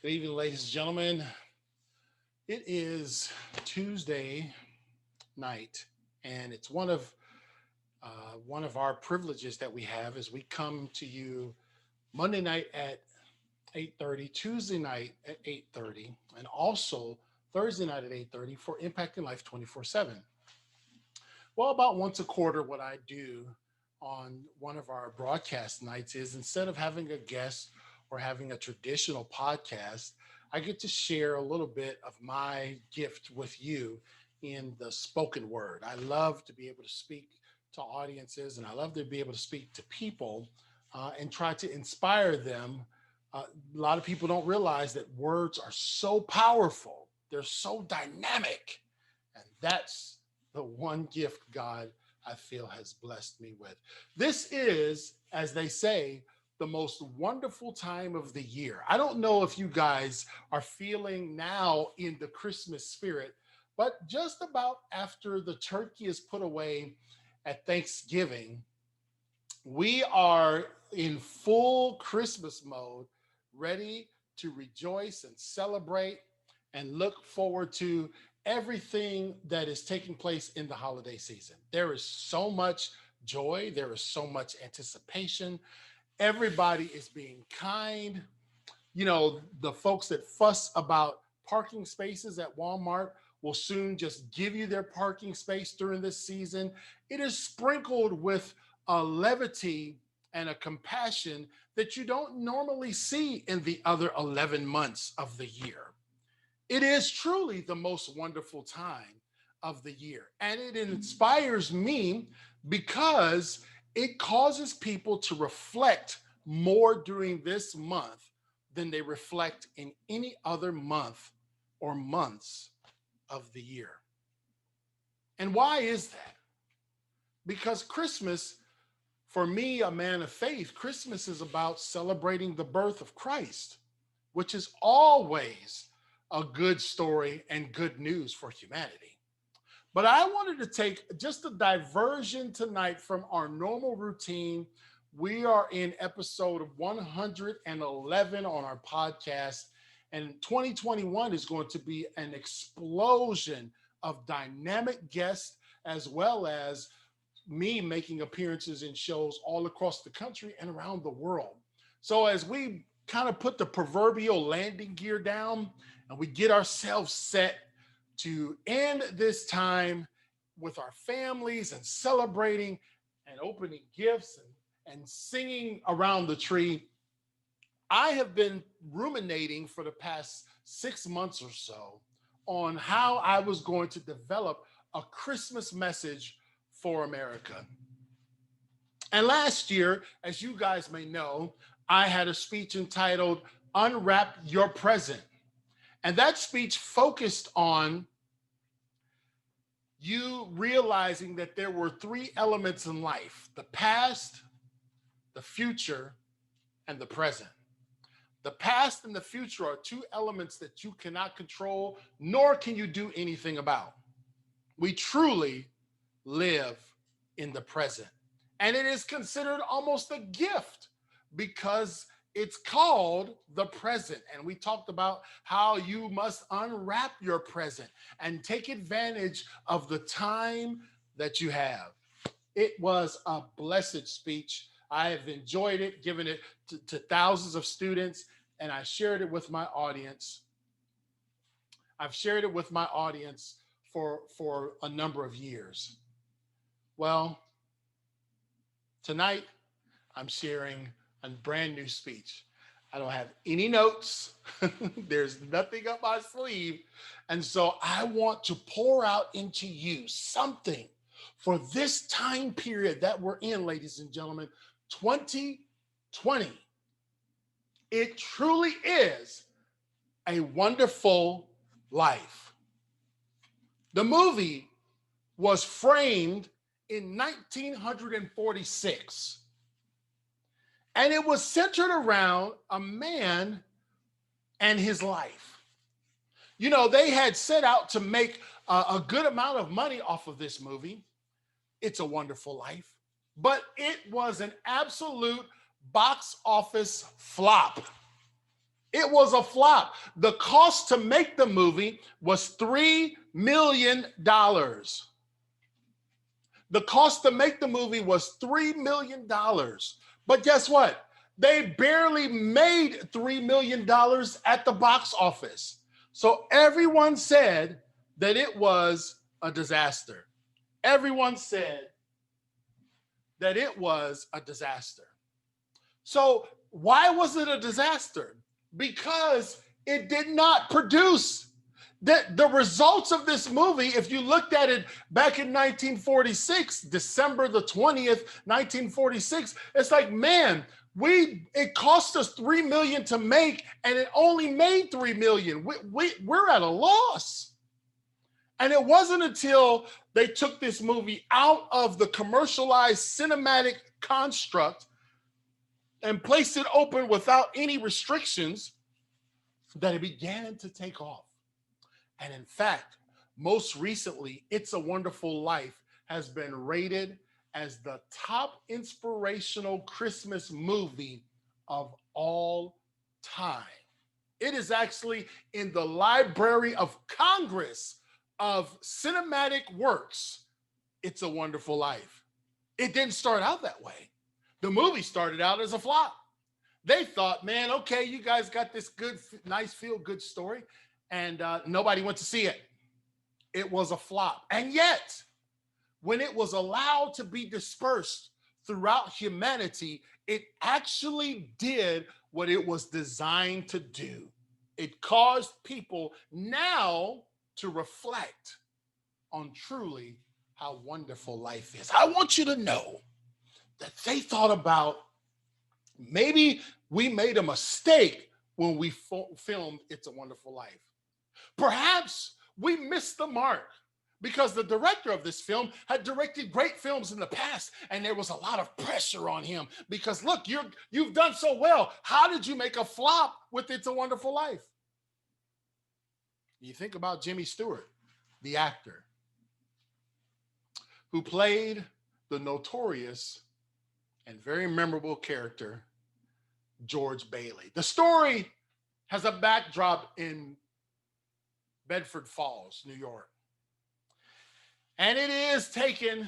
Good evening, ladies and gentlemen. It is Tuesday night, and it's one of our privileges that we have as we come to you Monday night at 8:30, Tuesday night at 8:30, and also Thursday night at 8:30 for Impacting Life 24/7. Well, about once a quarter, what I do on one of our broadcast nights is instead of having a guest or having a traditional podcast, I get to share a little bit of my gift with you in the spoken word. I love to be able to speak to audiences and I love to be able to speak to people and try to inspire them. A lot of people don't realize that words are so powerful, they're so dynamic. And that's the one gift God, I feel, has blessed me with. This is, as they say, the most wonderful time of the year. I don't know if you guys are feeling now in the Christmas spirit, but just about after the turkey is put away at Thanksgiving, we are in full Christmas mode, ready to rejoice and celebrate and look forward to everything that is taking place in the holiday season. There is so much joy, there is so much anticipation. Everybody is being kind. The folks that fuss about parking spaces at Walmart will soon just give you their parking space during this season. It is sprinkled with a levity and a compassion that you don't normally see in the other 11 months of the year. It is truly the most wonderful time of the year. And it inspires me because it causes people to reflect more during this month than they reflect in any other month or months of the year. And why is that? Because Christmas, for me, a man of faith, Christmas is about celebrating the birth of Christ, which is always a good story and good news for humanity. But I wanted to take just a diversion tonight from our normal routine. We are in episode 111 on our podcast, and 2021 is going to be an explosion of dynamic guests as well as me making appearances in shows all across the country and around the world. So as we kind of put the proverbial landing gear down and we get ourselves set to end this time with our families and celebrating and opening gifts and singing around the tree, I have been ruminating for the past 6 months or so on how I was going to develop a Christmas message for America. And last year, as you guys may know, I had a speech entitled Unwrap Your Present. And that speech focused on you realizing that there were three elements in life: the past, the future, and the present. The past and the future are two elements that you cannot control, nor can you do anything about. We truly live in the present. And it is considered almost a gift because it's called the present. And we talked about how you must unwrap your present and take advantage of the time that you have. It was a blessed speech. I have enjoyed it, given it to thousands of students, and I shared it with my audience. I've shared it with my audience for a number of years. Well, tonight I'm sharing a brand new speech. I don't have any notes. There's nothing up my sleeve. And so I want to pour out into you something for this time period that we're in, ladies and gentlemen, 2020. It truly is a wonderful life. The movie was framed in 1946. And it was centered around a man and his life. They had set out to make a good amount of money off of this movie, It's a Wonderful Life, but it was an absolute box office flop. It was a flop. The cost to make the movie was $3 million. The cost to make the movie was $3 million. But guess what? They barely made $3 million at the box office. So everyone said that it was a disaster. Everyone said that it was a disaster. So why was it a disaster? Because it did not produce. The results of this movie, if you looked at it back in 1946, December the 20th, 1946, it's like, man, it cost us $3 million to make, and it only made $3 million. We're at a loss. And it wasn't until they took this movie out of the commercialized cinematic construct and placed it open without any restrictions that it began to take off. And in fact, most recently, It's a Wonderful Life has been rated as the top inspirational Christmas movie of all time. It is actually in the Library of Congress of cinematic works. It's a Wonderful Life. It didn't start out that way. The movie started out as a flop. They thought, man, okay, you guys got this good, nice, feel-good story, and nobody went to see it. It was a flop. And yet, when it was allowed to be dispersed throughout humanity, it actually did what it was designed to do. It caused people now to reflect on truly how wonderful life is. I want you to know that they thought about, maybe we made a mistake when we filmed It's a Wonderful Life. Perhaps we missed the mark because the director of this film had directed great films in the past, and there was a lot of pressure on him because, look, you've done so well. How did you make a flop with It's a Wonderful Life? You think about Jimmy Stewart, the actor, who played the notorious and very memorable character, George Bailey. The story has a backdrop in Bedford Falls, New York. And it is taken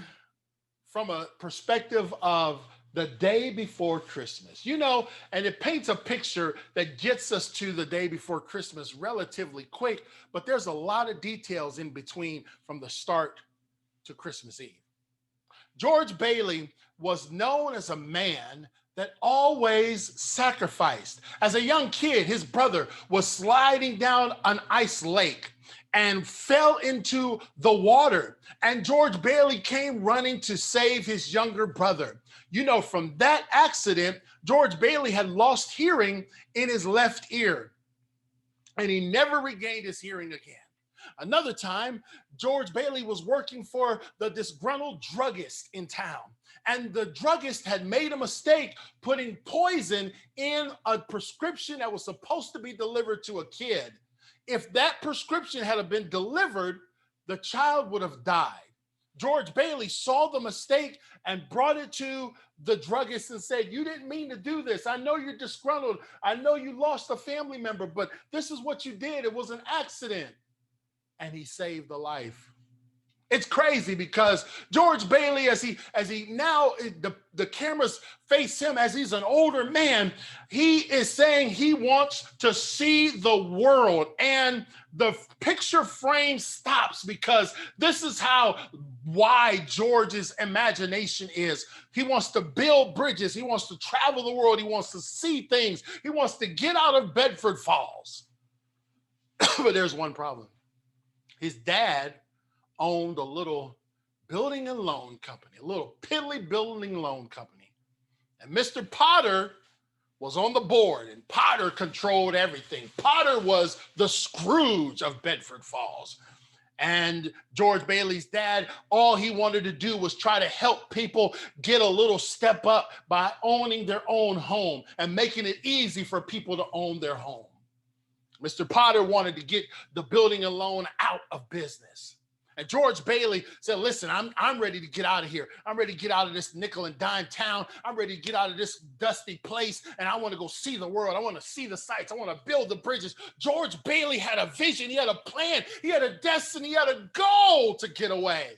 from a perspective of the day before Christmas. You know, and it paints a picture that gets us to the day before Christmas relatively quick, but there's a lot of details in between from the start to Christmas Eve. George Bailey was known as a man that always sacrificed. As a young kid, his brother was sliding down an ice lake and fell into the water. And George Bailey came running to save his younger brother. You know, from that accident, George Bailey had lost hearing in his left ear, and he never regained his hearing again. Another time, George Bailey was working for the disgruntled druggist in town, and the druggist had made a mistake putting poison in a prescription that was supposed to be delivered to a kid. If that prescription had been delivered, the child would have died. George Bailey saw the mistake and brought it to the druggist and said, "You didn't mean to do this. I know you're disgruntled. I know you lost a family member, but this is what you did. It was an accident." And he saved a life. It's crazy because George Bailey, as he now, the cameras face him as he's an older man, he is saying he wants to see the world. And the picture frame stops because this is how wide George's imagination is. He wants to build bridges. He wants to travel the world. He wants to see things. He wants to get out of Bedford Falls. But there's one problem. His dad owned a little building and loan company, a little piddly building loan company. And Mr. Potter was on the board, and Potter controlled everything. Potter was the Scrooge of Bedford Falls. And George Bailey's dad, all he wanted to do was try to help people get a little step up by owning their own home and making it easy for people to own their home. Mr. Potter wanted to get the building and loan out of business. And George Bailey said, listen, I'm ready to get out of here. I'm ready to get out of this nickel and dime town. I'm ready to get out of this dusty place, and I want to go see the world. I want to see the sights. I want to build the bridges. George Bailey had a vision. He had a plan. He had a destiny. He had a goal to get away.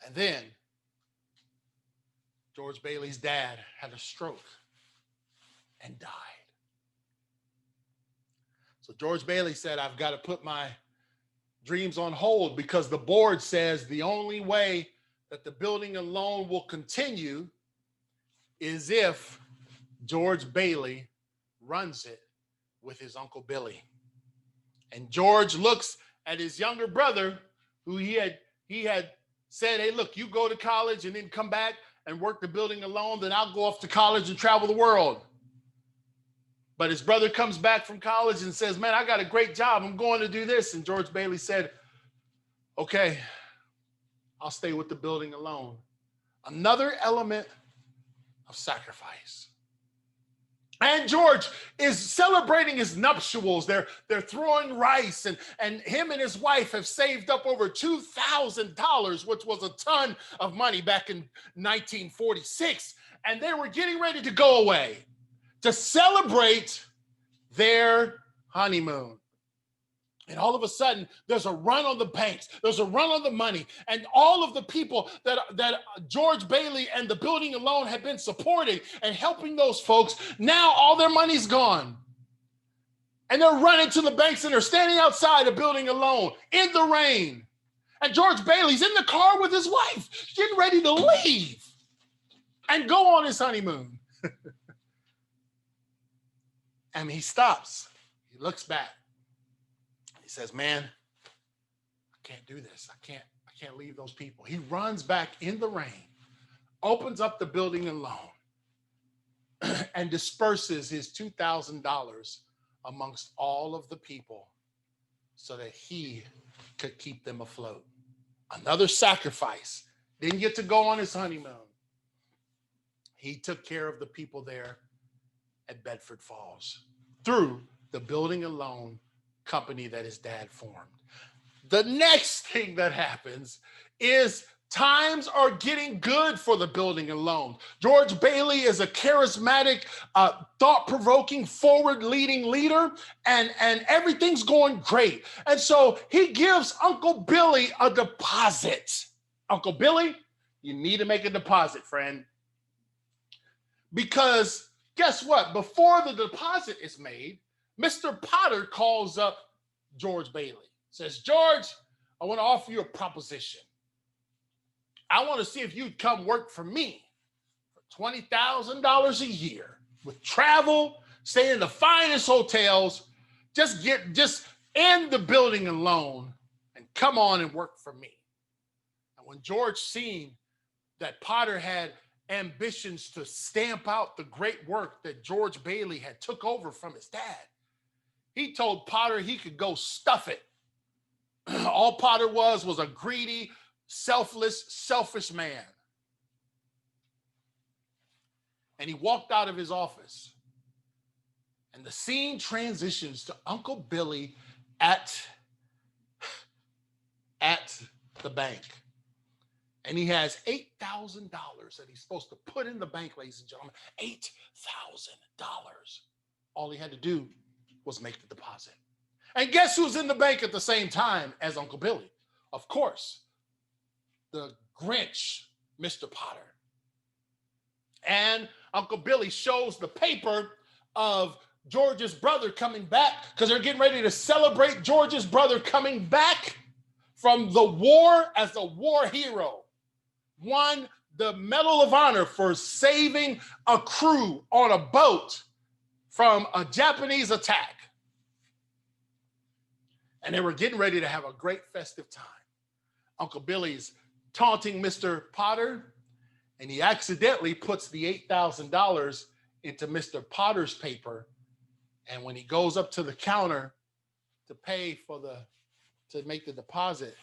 And then George Bailey's dad had a stroke and died. So George Bailey said, I've got to put my dreams on hold because the board says the only way that the building and loan will continue is if George Bailey runs it with his Uncle Billy. And George looks at his younger brother, who he had said, hey, look, you go to college and then come back and work the building alone, then I'll go off to college and travel the world. But his brother comes back from college and says, man, I got a great job. I'm going to do this. And George Bailey said, okay, I'll stay with the building alone. Another element of sacrifice. And George is celebrating his nuptials. They're throwing rice, and him and his wife have saved up over $2,000, which was a ton of money back in 1946. And they were getting ready to go away to celebrate their honeymoon. And all of a sudden, there's a run on the banks. There's a run on the money. And all of the people that George Bailey and the building alone had been supporting and helping those folks, now all their money's gone. And they're running to the banks and they're standing outside the building alone in the rain. And George Bailey's in the car with his wife, getting ready to leave and go on his honeymoon. And he stops. He looks back. He says, man, I can't do this. I can't leave those people. He runs back in the rain, opens up the building and loan, and disperses his $2,000 amongst all of the people so that he could keep them afloat. Another sacrifice. Didn't get to go on his honeymoon. He took care of the people there at Bedford Falls through the building and loan company that his dad formed. The next thing that happens is times are getting good for the building and loan. George Bailey is a charismatic, thought-provoking, forward-leading leader, and everything's going great. And so he gives Uncle Billy a deposit. Uncle Billy, you need to make a deposit, friend. Because guess what? Before the deposit is made, Mr. Potter calls up George Bailey. Says, George, I want to offer you a proposition. I want to see if you'd come work for me for $20,000 a year with travel, stay in the finest hotels, just end the building and loan and come on and work for me. And when George seen that Potter had ambitions to stamp out the great work that George Bailey had took over from his dad, he told Potter he could go stuff it. All Potter was a greedy, selfish man. And he walked out of his office. And the scene transitions to Uncle Billy at the bank. And he has $8,000 that he's supposed to put in the bank, ladies and gentlemen. $8,000. All he had to do was make the deposit. And guess who's in the bank at the same time as Uncle Billy? Of course, the Grinch, Mr. Potter. And Uncle Billy shows the paper of George's brother coming back because they're getting ready to celebrate George's brother coming back from the war as a war hero. Won the Medal of Honor for saving a crew on a boat from a Japanese attack. And they were getting ready to have a great festive time. Uncle Billy's taunting Mr. Potter, and he accidentally puts the $8,000 into Mr. Potter's paper. And when he goes up to the counter to pay to make the deposit,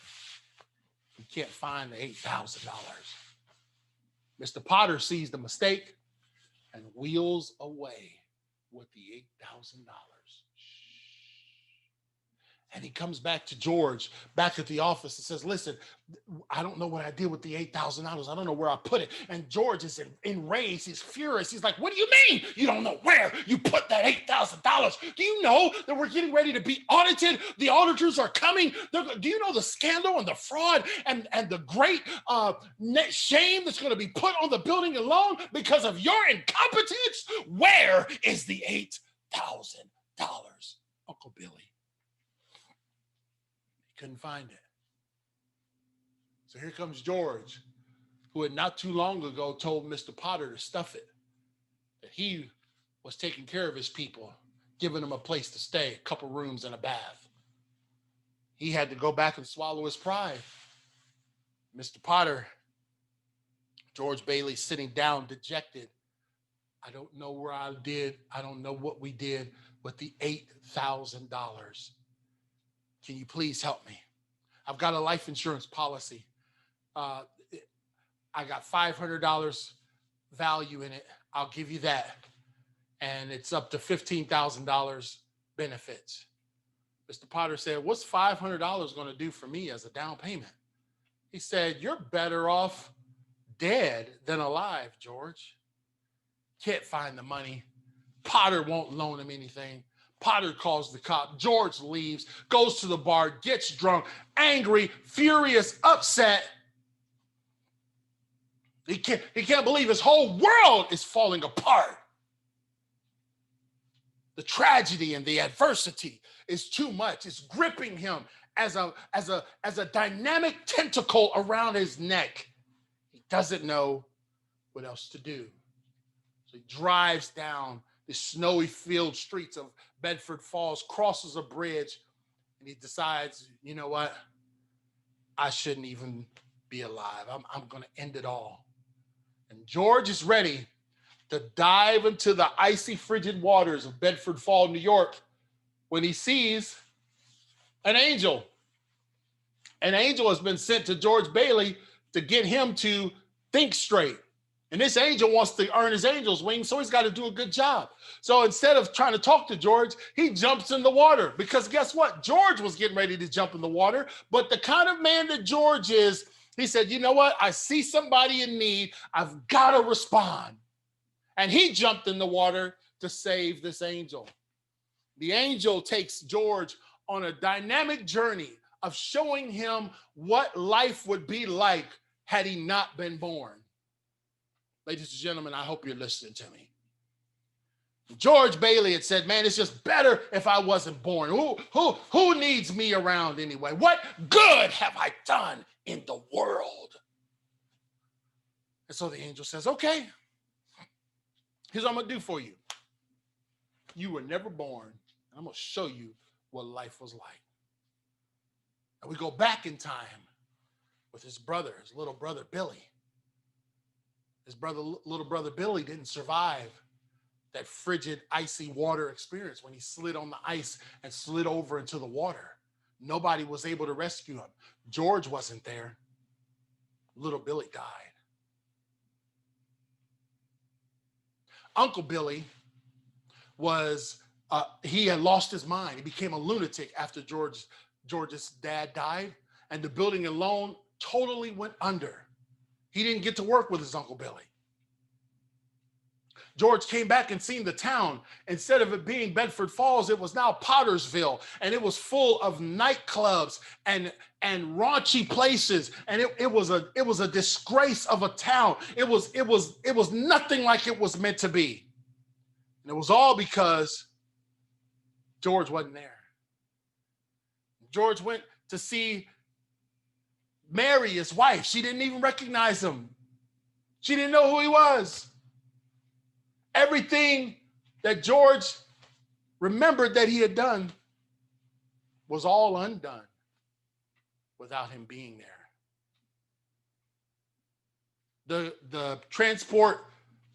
he can't find the $8,000. Mr. Potter sees the mistake and wheels away with the $8,000. And he comes back to George back at the office and says, listen, I don't know what I did with the $8,000. I don't know where I put it. And George is enraged. He's furious. He's like, what do you mean you don't know where you put that $8,000? Do you know that we're getting ready to be audited? The auditors are coming. Do you know the scandal and the fraud and the great shame that's going to be put on the building alone because of your incompetence? Where is the $8,000, Uncle Billy? Couldn't find it. So here comes George, who had not too long ago told Mr. Potter to stuff it, that he was taking care of his people, giving them a place to stay, a couple rooms and a bath. He had to go back and swallow his pride. Mr. Potter, George Bailey sitting down dejected. I don't know where I did. I don't know what we did with the $8,000. Can you please help me? I've got a life insurance policy. I got $500 value in it. I'll give you that. And it's up to $15,000 benefits. Mr. Potter said, what's $500 going to do for me as a down payment? He said, you're better off dead than alive, George. Can't find the money. Potter won't loan him anything. Potter calls the cop. George leaves, goes to the bar, gets drunk, angry, furious, upset. He can't believe his whole world is falling apart. The tragedy and the adversity is too much. It's gripping him as a dynamic tentacle around his neck. He doesn't know what else to do. So he drives down the snowy field streets of Bedford Falls, crosses a bridge, and he decides, you know what? I shouldn't even be alive. I'm going to end it all. And George is ready to dive into the icy, frigid waters of Bedford Falls, New York, when he sees an angel. An angel has been sent to George Bailey to get him to think straight. And this angel wants to earn his angel's wings, so he's got to do a good job. So instead of trying to talk to George, he jumps in the water because guess what? George was getting ready to jump in the water, but the kind of man that George is, he said, you know what? I see somebody in need. I've got to respond. And he jumped in the water to save this angel. The angel takes George on a dynamic journey of showing him what life would be like had he not been born. Ladies and gentlemen, I hope you're listening to me. George Bailey had said, man, it's just better if I wasn't born. Who needs me around anyway? What good have I done in the world? And so the angel says, okay, here's what I'm going to do for you. You were never born. I'm going to show you what life was like. And we go back in time with his brother, his little brother, Billy. His little brother Billy didn't survive that frigid, icy water experience when he slid on the ice and slid over into the water. Nobody was able to rescue him. George wasn't there. Little Billy died. Uncle Billy he had lost his mind. He became a lunatic after George's dad died, and the building alone totally went under. He didn't get to work with his Uncle Billy. George came back and seen the town. Instead of it being Bedford Falls, it was now Pottersville, and it was full of nightclubs and raunchy places. And it was a disgrace of a town. It was nothing like it was meant to be. And it was all because George wasn't there. George went to see Mary, his wife. She didn't even recognize him. She didn't know who he was. Everything that George remembered that he had done was all undone without him being there. The transport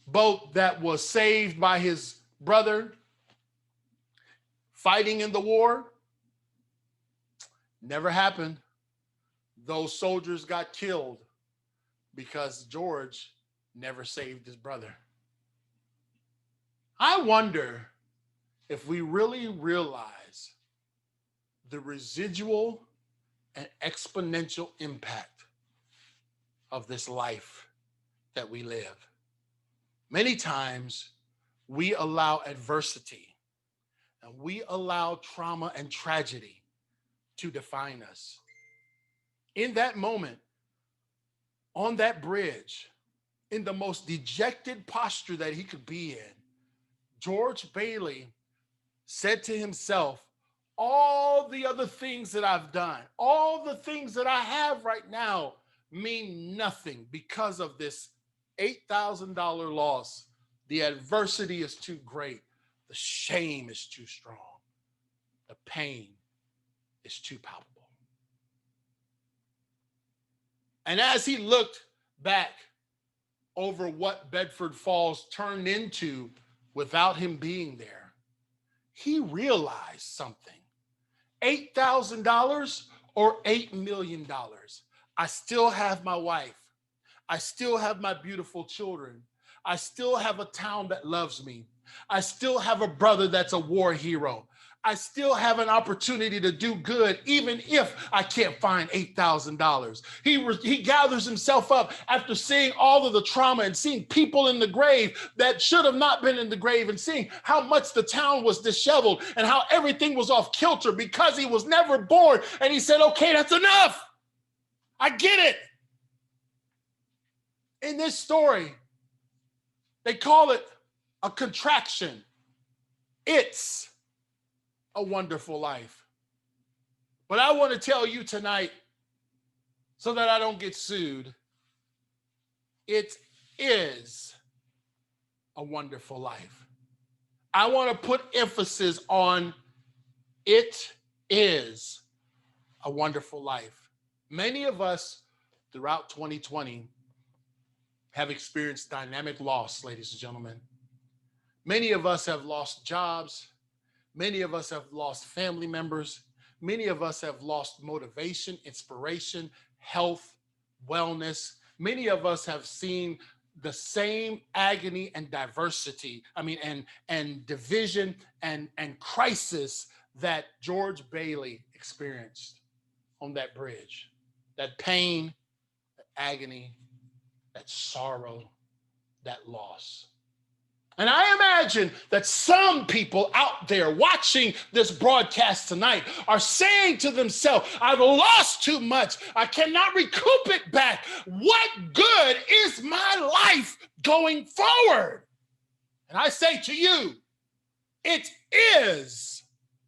boat that was saved by his brother fighting in the war never happened. Those soldiers got killed because George never saved his brother. I wonder if we really realize the residual and exponential impact of this life that we live. Many times we allow adversity and we allow trauma and tragedy to define us. In that moment, on that bridge, in the most dejected posture that he could be in, George Bailey said to himself, all the other things that I've done, all the things that I have right now mean nothing because of this $8,000 loss. The adversity is too great. The shame is too strong. The pain is too palpable. And as he looked back over what Bedford Falls turned into without him being there, he realized something. $8,000 or $8 million. I still have my wife. I still have my beautiful children. I still have a town that loves me. I still have a brother that's a war hero. I still have an opportunity to do good, even if I can't find $8,000. He gathers himself up after seeing all of the trauma and seeing people in the grave that should have not been in the grave, and seeing how much the town was disheveled and how everything was off kilter because he was never born. And he said, okay, that's enough. I get it. In this story, they call it a contraction. It's a wonderful life. But I want to tell you tonight, so that I don't get sued, it is a wonderful life. I want to put emphasis on it is a wonderful life. Many of us throughout 2020 have experienced dynamic loss, ladies and gentlemen. Many of us have lost jobs. Many of us have lost family members. Many of us have lost motivation, inspiration, health, wellness. Many of us have seen the same agony and diversity, and division and crisis that George Bailey experienced on that bridge. That pain, that agony, that sorrow, that loss. And I imagine that some people out there watching this broadcast tonight are saying to themselves, I've lost too much. I cannot recoup it back. What good is my life going forward? And I say to you, it is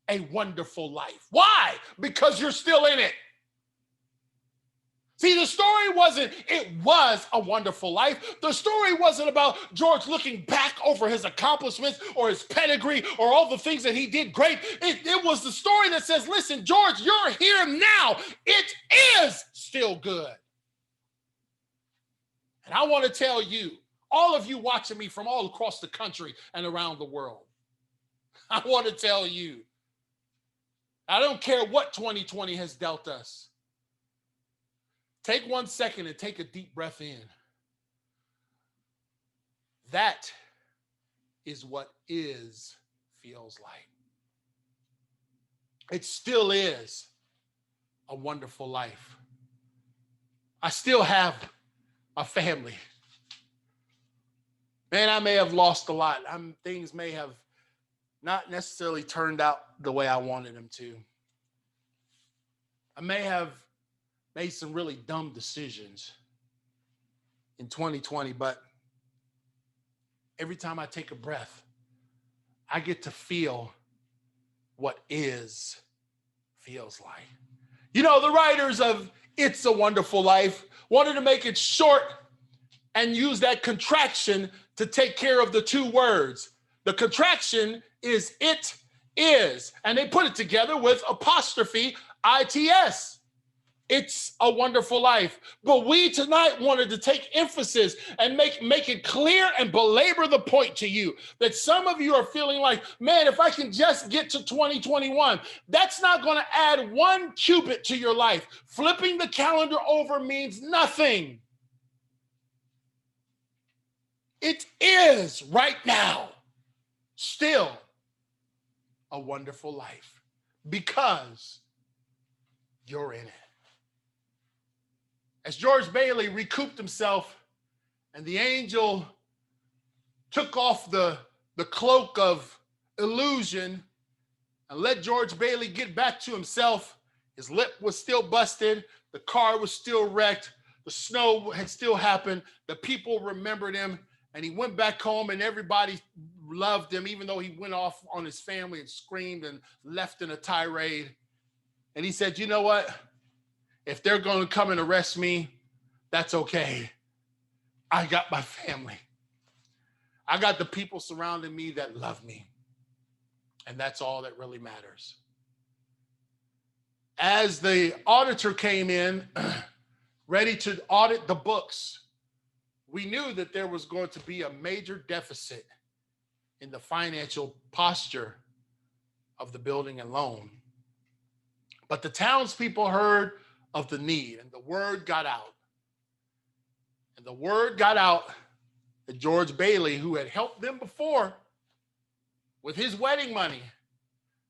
a wonderful life. Why? Because you're still in it. See, the story wasn't, it was a wonderful life. The story wasn't about George looking back over his accomplishments or his pedigree or all the things that he did great. It was the story that says, listen, George, you're here now. It is still good. And I want to tell you, all of you watching me from all across the country and around the world, I want to tell you, I don't care what 2020 has dealt us. Take 1 second and take a deep breath in. That is what is feels like. It still is a wonderful life. I still have a family. Man, I may have lost a lot. Things may have not necessarily turned out the way I wanted them to. I may have made some really dumb decisions in 2020, but every time I take a breath, I get to feel what is feels like. You know, the writers of It's a Wonderful Life wanted to make it short and use that contraction to take care of the two words. The contraction is it is, and they put it together with apostrophe ITS. It's a wonderful life. But we tonight wanted to take emphasis and make it clear and belabor the point to you that some of you are feeling like, man, if I can just get to 2021, that's not going to add 1 cubit to your life. Flipping the calendar over means nothing. It is right now still a wonderful life because you're in it. As George Bailey recouped himself and the angel took off the cloak of illusion and let George Bailey get back to himself, his lip was still busted, the car was still wrecked, the snow had still happened, the people remembered him, and he went back home and everybody loved him, even though he went off on his family and screamed and left in a tirade. And he said, you know what? If they're going to come and arrest me, that's okay. I got my family. I got the people surrounding me that love me. And that's all that really matters. As the auditor came in, ready to audit the books, we knew that there was going to be a major deficit in the financial posture of the building and loan. But the townspeople heard of the need, and the word got out. And the word got out that George Bailey, who had helped them before with his wedding money,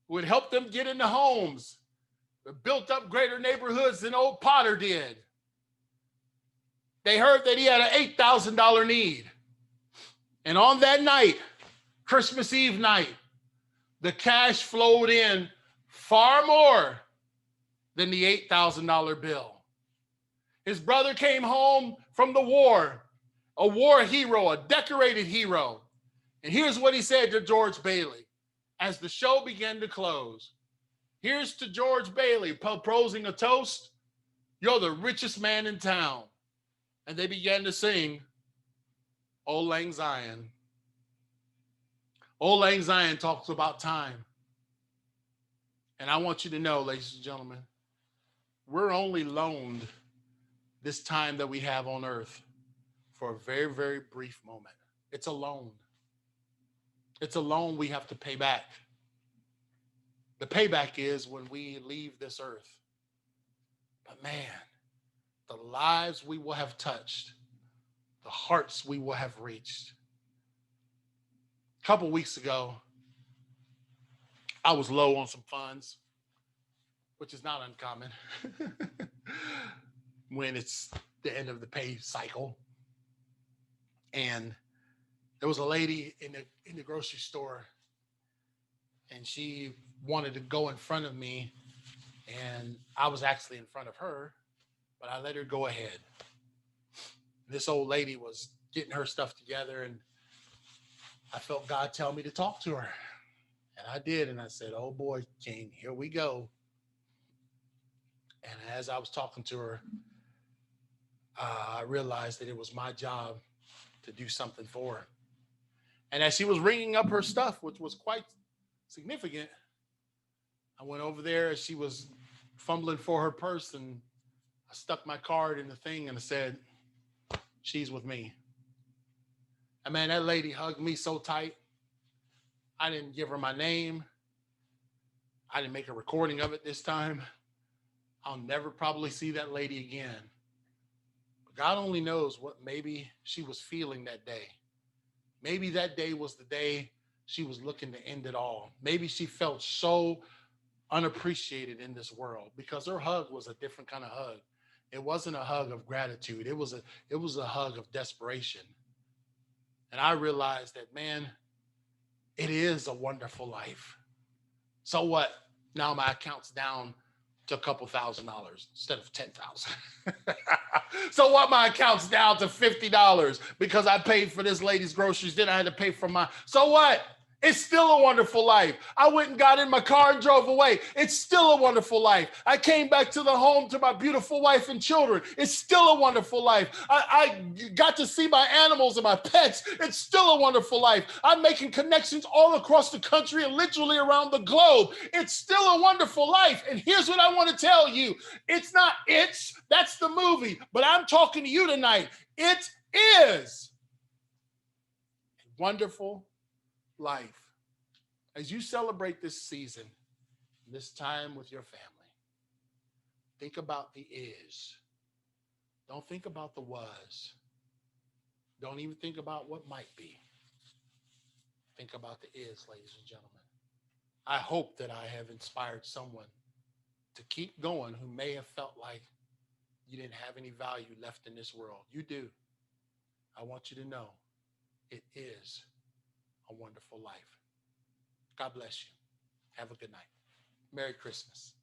who had helped them get into homes, built up greater neighborhoods than old Potter did. They heard that he had an $8,000 need. And on that night, Christmas Eve night, the cash flowed in far more than the $8,000 bill. His brother came home from the war, a war hero, a decorated hero. And here's what he said to George Bailey as the show began to close. Here's to George Bailey proposing a toast. You're the richest man in town. And they began to sing Old Lang Syne. Old Lang Syne talks about time. And I want you to know, ladies and gentlemen, we're only loaned this time that we have on earth for a very, very brief moment. It's a loan. It's a loan we have to pay back. The payback is when we leave this earth. But man, the lives we will have touched, the hearts we will have reached. A couple weeks ago, I was low on some funds, which is not uncommon when it's the end of the pay cycle. And there was a lady in the grocery store, and she wanted to go in front of me, and I was actually in front of her, but I let her go ahead. This old lady was getting her stuff together, and I felt God tell me to talk to her. And I did, and I said, oh boy, King, here we go. And as I was talking to her, I realized that it was my job to do something for her. And as she was ringing up her stuff, which was quite significant, I went over there as she was fumbling for her purse, and I stuck my card in the thing and I said, she's with me. And man, that lady hugged me so tight. I didn't give her my name. I didn't make a recording of it this time. I'll never probably see that lady again. But God only knows what maybe she was feeling that day. Maybe that day was the day she was looking to end it all. Maybe she felt so unappreciated in this world because her hug was a different kind of hug. It wasn't a hug of gratitude. It was a hug of desperation. And I realized that, man, it is a wonderful life. So what? Now my account's down to a couple $1,000 instead of 10,000. So what? My account's down to $50 because I paid for this lady's groceries. Then I had to pay for my. So what? It's still a wonderful life. I went and got in my car and drove away. It's still a wonderful life. I came back to the home to my beautiful wife and children. It's still a wonderful life. I got to see my animals and my pets. It's still a wonderful life. I'm making connections all across the country and literally around the globe. It's still a wonderful life. And here's what I want to tell you. It's not that's the movie, but I'm talking to you tonight. It is a wonderful life. As you celebrate this season, this time with your family, think about the is. Don't think about the was. Don't even think about what might be. Think about the is, ladies and gentlemen. I hope that I have inspired someone to keep going who may have felt like you didn't have any value left in this world. You do. I want you to know it is a wonderful life. God bless you. Have a good night. Merry Christmas.